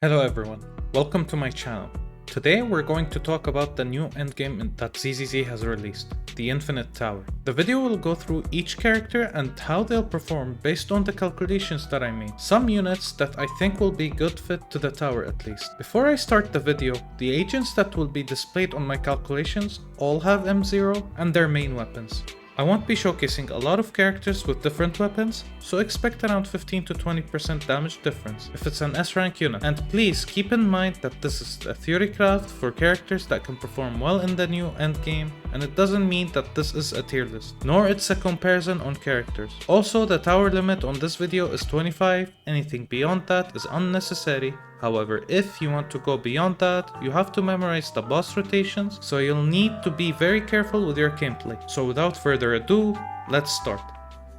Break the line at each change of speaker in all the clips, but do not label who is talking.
Hello everyone, welcome to my channel. Today we're going to talk about the new endgame that ZZZ has released, the Infinite Tower. The video will go through each character and how they'll perform based on the calculations that I made. Some units that I think will be good fit to the tower at least. Before I start the video, the agents that will be displayed on my calculations all have M0 and their main weapons. I won't be showcasing a lot of characters with different weapons, so expect around 15 to 20% damage difference if it's an S rank unit. And please keep in mind that this is a theory craft for characters that can perform well in the new endgame, and it doesn't mean that this is a tier list, nor it's a comparison on characters. Also, the tower limit on this video is 25, anything beyond that is unnecessary. However, if you want to go beyond that, you have to memorize the boss rotations, so you'll need to be very careful with your gameplay. So without further ado, let's start.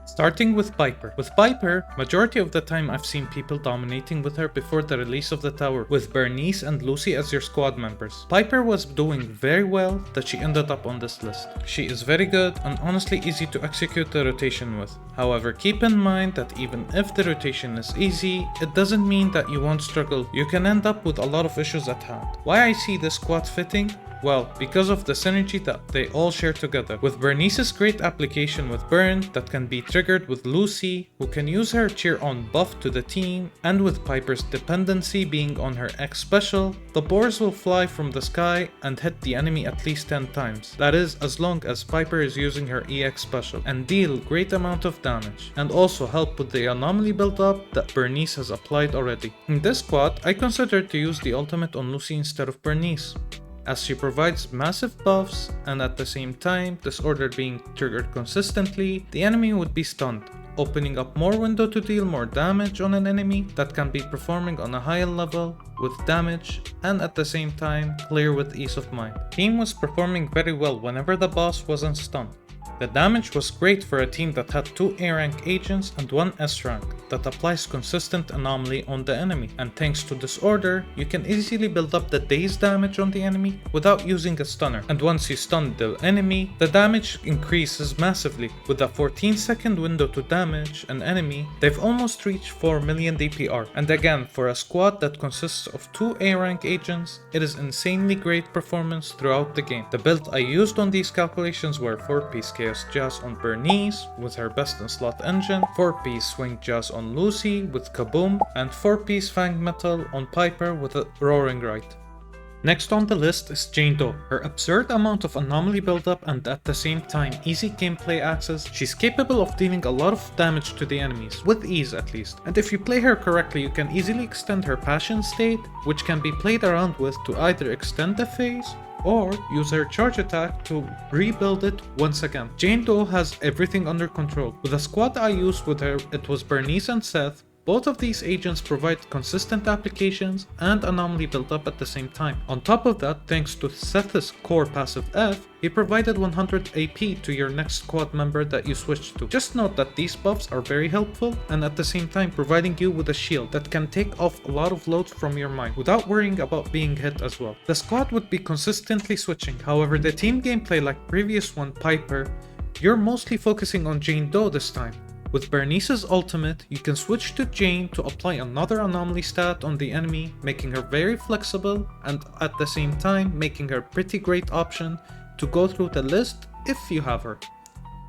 Starting with Piper. With Piper, majority of the time I've seen people dominating with her before the release of the tower, with Burnice and Lucy as your squad members. Piper was doing very well that she ended up on this list. She is very good and honestly easy to execute the rotation with. However, keep in mind that even if the rotation is easy, it doesn't mean that you won't struggle. You can end up with a lot of issues at hand. Why I see this squad fitting? Well, because of the synergy that they all share together. With Burnice's great application with Burn that can be triggered with Lucy, who can use her cheer on buff to the team, and with Piper's dependency being on her X special, the boars will fly from the sky and hit the enemy at least 10 times. That is, as long as Piper is using her EX special, and deal great amount of damage, and also help with the anomaly build up that Burnice has applied already. In this squad, I considered to use the ultimate on Lucy instead of Burnice, as she provides massive buffs, and at the same time, this order being triggered consistently, the enemy would be stunned, opening up more window to deal more damage on an enemy that can be performing on a higher level with damage, and at the same time clear with ease of mind. Team was performing very well whenever the boss wasn't stunned. The damage was great for a team that had 2 A rank agents and 1 S rank that applies consistent anomaly on the enemy, and thanks to this order, you can easily build up the daze damage on the enemy without using a stunner, and once you stun the enemy, the damage increases massively. With a 14-second window to damage an enemy, they've almost reached 4 million DPR, and again, for a squad that consists of 2 A rank agents, it is insanely great performance throughout the game. The build I used on these calculations were 4-piece Chaos Jazz on Burnice with her best in slot engine, 4-piece Swing Jazz on Lucy with Kaboom, and 4-piece Fang Metal on Piper with a Roaring Right. Next on the list is Jane Doe. Her absurd amount of anomaly buildup and at the same time easy gameplay access, she's capable of dealing a lot of damage to the enemies, with ease at least. And if you play her correctly, you can easily extend her passion state, which can be played around with to either extend the phase or use her charge attack to rebuild it once again. Jane Doe has everything under control. With the squad I used with her, it was Burnice and Seth. Both of these agents provide consistent applications and anomaly build-up at the same time. On top of that, thanks to Seth's core passive F, he provided 100 AP to your next squad member that you switch to. Just note that these buffs are very helpful, and at the same time providing you with a shield that can take off a lot of load from your mind without worrying about being hit as well. The squad would be consistently switching, however the team gameplay like previous one Piper, you're mostly focusing on Jane Doe this time. With Burnice's ultimate, you can switch to Jane to apply another anomaly stat on the enemy, making her very flexible and at the same time making her a pretty great option to go through the list if you have her.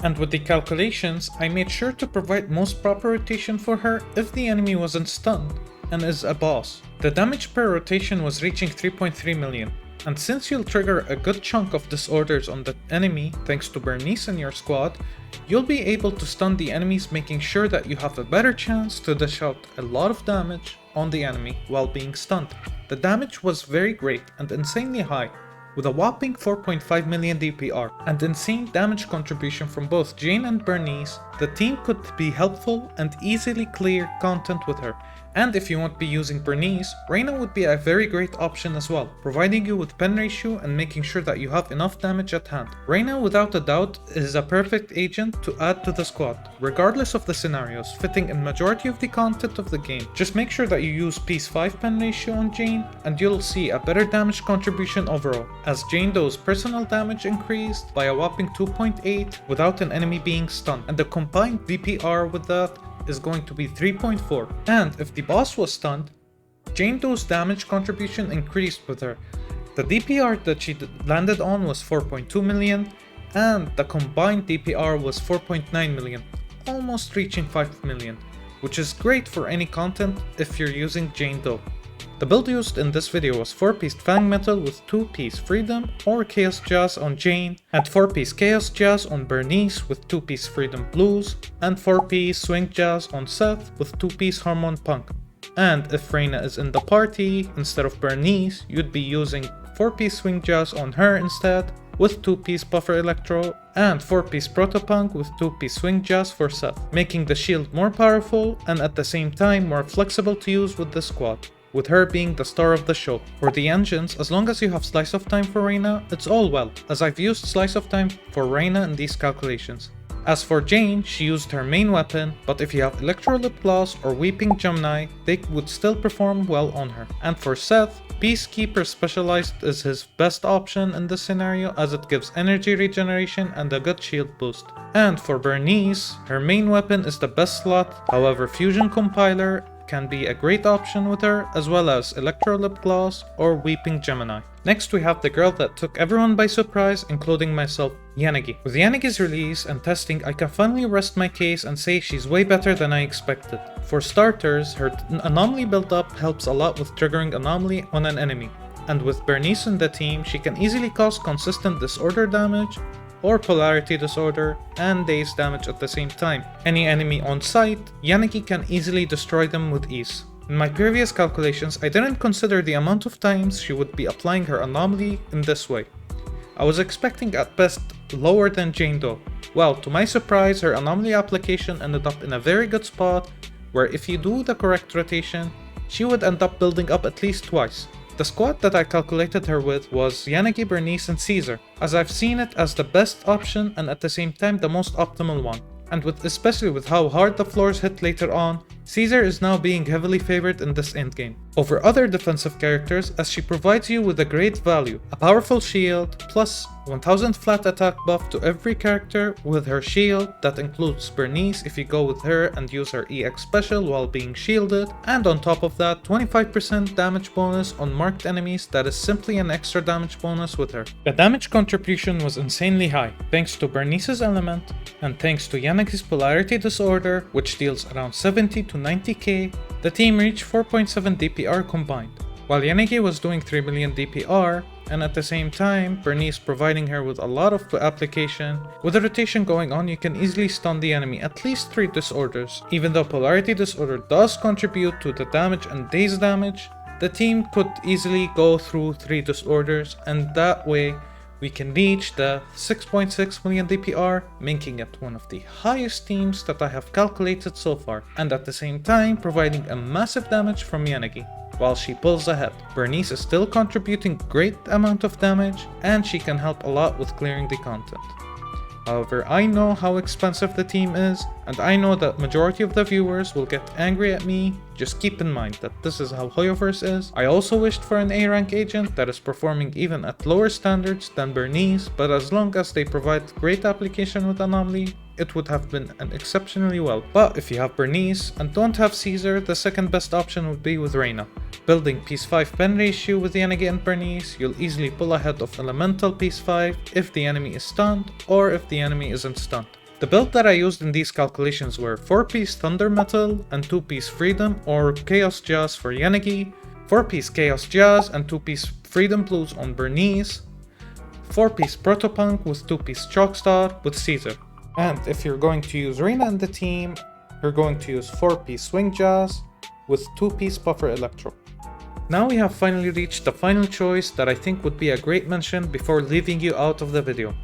And with the calculations, I made sure to provide most proper rotation for her if the enemy wasn't stunned and is a boss. The damage per rotation was reaching 3.3 million. And since you'll trigger a good chunk of disorders on the enemy thanks to Burnice in your squad, you'll be able to stun the enemies, making sure that you have a better chance to dish out a lot of damage on the enemy while being stunned. The damage was very great and insanely high, with a whopping 4.5 million DPR, and insane damage contribution from both Jane and Burnice. The team could be helpful and easily clear content with her. And if you won't be using Burnice, Rina would be a very great option as well, providing you with pen ratio and making sure that you have enough damage at hand. Rina without a doubt is a perfect agent to add to the squad, regardless of the scenarios, fitting in majority of the content of the game. Just make sure that you use piece 5 pen ratio on Jane and you'll see a better damage contribution overall, as Jane Doe's personal damage increased by a whopping 2.8 without an enemy being stunned, and the combined DPR with that is going to be 3.4, and if the boss was stunned, Jane Doe's damage contribution increased with her. The DPR that she landed on was 4.2 million, and the combined DPR was 4.9 million, almost reaching 5 million, which is great for any content if you're using Jane Doe. The build used in this video was 4-piece Fang Metal with 2-piece Freedom or Chaos Jazz on Jane, and 4-piece Chaos Jazz on Burnice with 2-piece Freedom Blues, and 4-piece Swing Jazz on Seth with 2-piece Harmon Punk. And if Rina is in the party, instead of Burnice, you'd be using 4-piece Swing Jazz on her instead, with 2-piece Buffer Electro, and 4-piece Protopunk with 2-piece Swing Jazz for Seth, making the shield more powerful and at the same time more flexible to use with the squad, with her being the star of the show. For the engines, as long as you have Slice of Time for Rina, it's all well, as I've used Slice of Time for Rina in these calculations. As for Jane, she used her main weapon, but if you have Electro Lip Gloss or Weeping Gemini, they would still perform well on her. And for Seth, Peacekeeper Specialized is his best option in this scenario as it gives energy regeneration and a good shield boost. And for Burnice, her main weapon is the best slot, however Fusion Compiler can be a great option with her, as well as Electro Lip Gloss or Weeping Gemini. Next we have the girl that took everyone by surprise, including myself, Yanagi. With Yanagi's release and testing, I can finally rest my case and say she's way better than I expected. For starters, her anomaly build-up helps a lot with triggering anomaly on an enemy, and with Burnice in the team, she can easily cause consistent disorder damage, or polarity disorder, and daze damage at the same time. Any enemy on site, Yanagi can easily destroy them with ease. In my previous calculations, I didn't consider the amount of times she would be applying her anomaly in this way. I was expecting at best lower than Jane Doe. Well, to my surprise, her anomaly application ended up in a very good spot, where if you do the correct rotation, she would end up building up at least twice. The squad that I calculated her with was Yanagi, Burnice, and Caesar, as I've seen it as the best option and at the same time the most optimal one. And especially with how hard the floors hit later on, Caesar is now being heavily favored in this endgame over other defensive characters, as she provides you with a great value, a powerful shield, plus 1000 flat attack buff to every character with her shield that includes Burnice if you go with her and use her EX special while being shielded, and on top of that 25% damage bonus on marked enemies that is simply an extra damage bonus with her. The damage contribution was insanely high, thanks to Burnice's element, and thanks to Yanagi's polarity disorder, which deals around 70 to 90k, the team reached 4.7 DPR combined, while Yanagi was doing 3 million DPR, and at the same time, Burnice providing her with a lot of application. With the rotation going on, you can easily stun the enemy at least 3 disorders. Even though polarity disorder does contribute to the damage and daze damage, the team could easily go through 3 disorders, and that way we can reach the 6.6 million DPR, making it one of the highest teams that I have calculated so far, and at the same time providing a massive damage from Yanagi while she pulls ahead. Burnice is still contributing great amount of damage, and she can help a lot with clearing the content. However, I know how expensive the team is, and I know that majority of the viewers will get angry at me. Just keep in mind that this is how Hoyoverse is. I also wished for an A rank agent that is performing even at lower standards than Burnice, but as long as they provide great application with anomaly, it would have been an exceptionally well. But if you have Burnice and don't have Caesar, the second best option would be with Rina. Building piece 5 pen ratio with Yanagi and Burnice, you'll easily pull ahead of elemental piece 5 if the enemy is stunned or if the enemy isn't stunned. The build that I used in these calculations were 4-piece Thunder Metal and 2-piece Freedom or Chaos Jazz for Yanagi, 4-piece Chaos Jazz and 2-piece Freedom Blues on Burnice, 4-piece Protopunk with 2-piece Chalkstar with Caesar. And if you're going to use Rina in the team, you're going to use 4-piece Swing Jazz with 2-piece Buffer Electro. Now we have finally reached the final choice that I think would be a great mention before leaving you out of the video.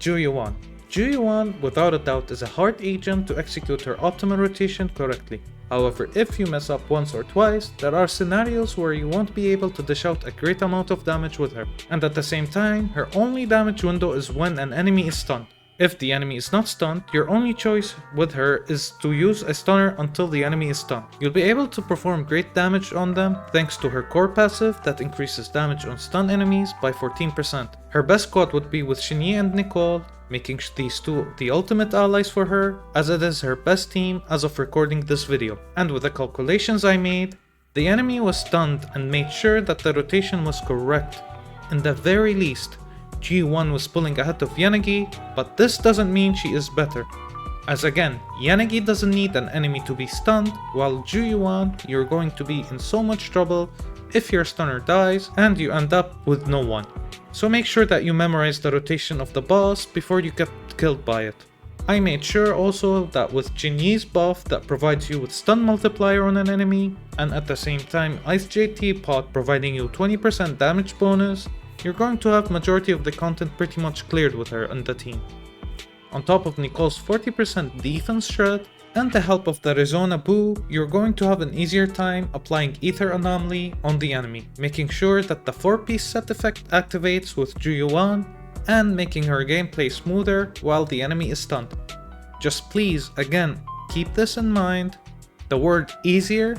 Yuan. Yuan, without a doubt, is a hard agent to execute her optimal rotation correctly. However, if you mess up once or twice, there are scenarios where you won't be able to dish out a great amount of damage with her. And at the same time, her only damage window is when an enemy is stunned. If the enemy is not stunned, your only choice with her is to use a stunner until the enemy is stunned. You'll be able to perform great damage on them thanks to her core passive that increases damage on stun enemies by 14%. Her best squad would be with Qingyi and Nicole, making these two the ultimate allies for her, as it is her best team as of recording this video. And with the calculations I made, The enemy was stunned and made sure that the rotation was correct. In the very least, Yuan was pulling ahead of Yanagi, but this doesn't mean she is better. As again, Yanagi doesn't need an enemy to be stunned, while Yuan, you're going to be in so much trouble if your stunner dies and you end up with no one. So make sure that you memorize the rotation of the boss before you get killed by it. I made sure also that with Qingyi's buff that provides you with stun multiplier on an enemy, and at the same time Ice Jade Teapot providing you 20% damage bonus, you're going to have majority of the content pretty much cleared with her on the team. On top of Nicole's 40% defense shred, and the help of the Arizona Boo, you're going to have an easier time applying Ether Anomaly on the enemy, making sure that the 4-piece set effect activates with Yuan, and making her gameplay smoother while the enemy is stunned. Just please, again, keep this in mind, the word easier,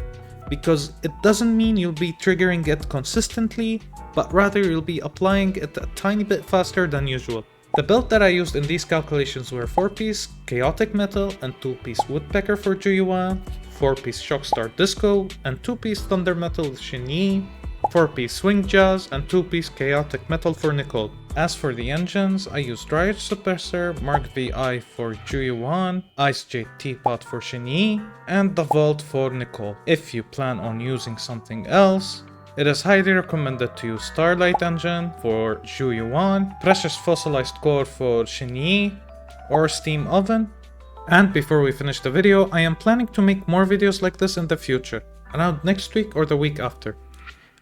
because it doesn't mean you'll be triggering it consistently, but rather you'll be applying it a tiny bit faster than usual. The build that I used in these calculations were 4-piece Chaotic Metal and 2-piece Woodpecker for Yuan, 4-piece Shockstar Disco and 2-piece Thunder Metal with Qingyi, 4-piece Swing Jazz and 2-piece Chaotic Metal for Nicole. As for the engines, I used Riot Suppressor, Mark VI for Yuan, Ice Jade Teapot for Qingyi, and the Vault for Nicole. If you plan on using something else, it is highly recommended to use Starlight Engine for Yuan, Precious Fossilized Core for Qingyi, or Steam Oven. And before we finish the video, I am planning to make more videos like this in the future, around next week or the week after.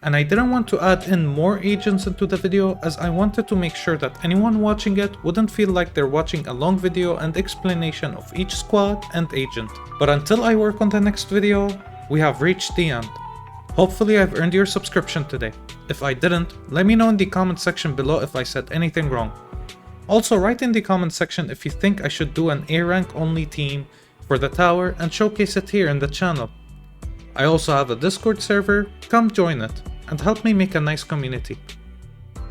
And I didn't want to add in more agents into the video, as I wanted to make sure that anyone watching it wouldn't feel like they're watching a long video and explanation of each squad and agent. But until I work on the next video, we have reached the end. Hopefully I've earned your subscription today. If I didn't, let me know in the comment section below if I said anything wrong. Also write in the comment section if you think I should do an A rank only team for the tower and showcase it here in the channel. I also have a Discord server, come join it and help me make a nice community.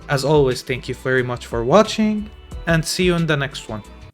As always, thank you very much for watching and see you in the next one.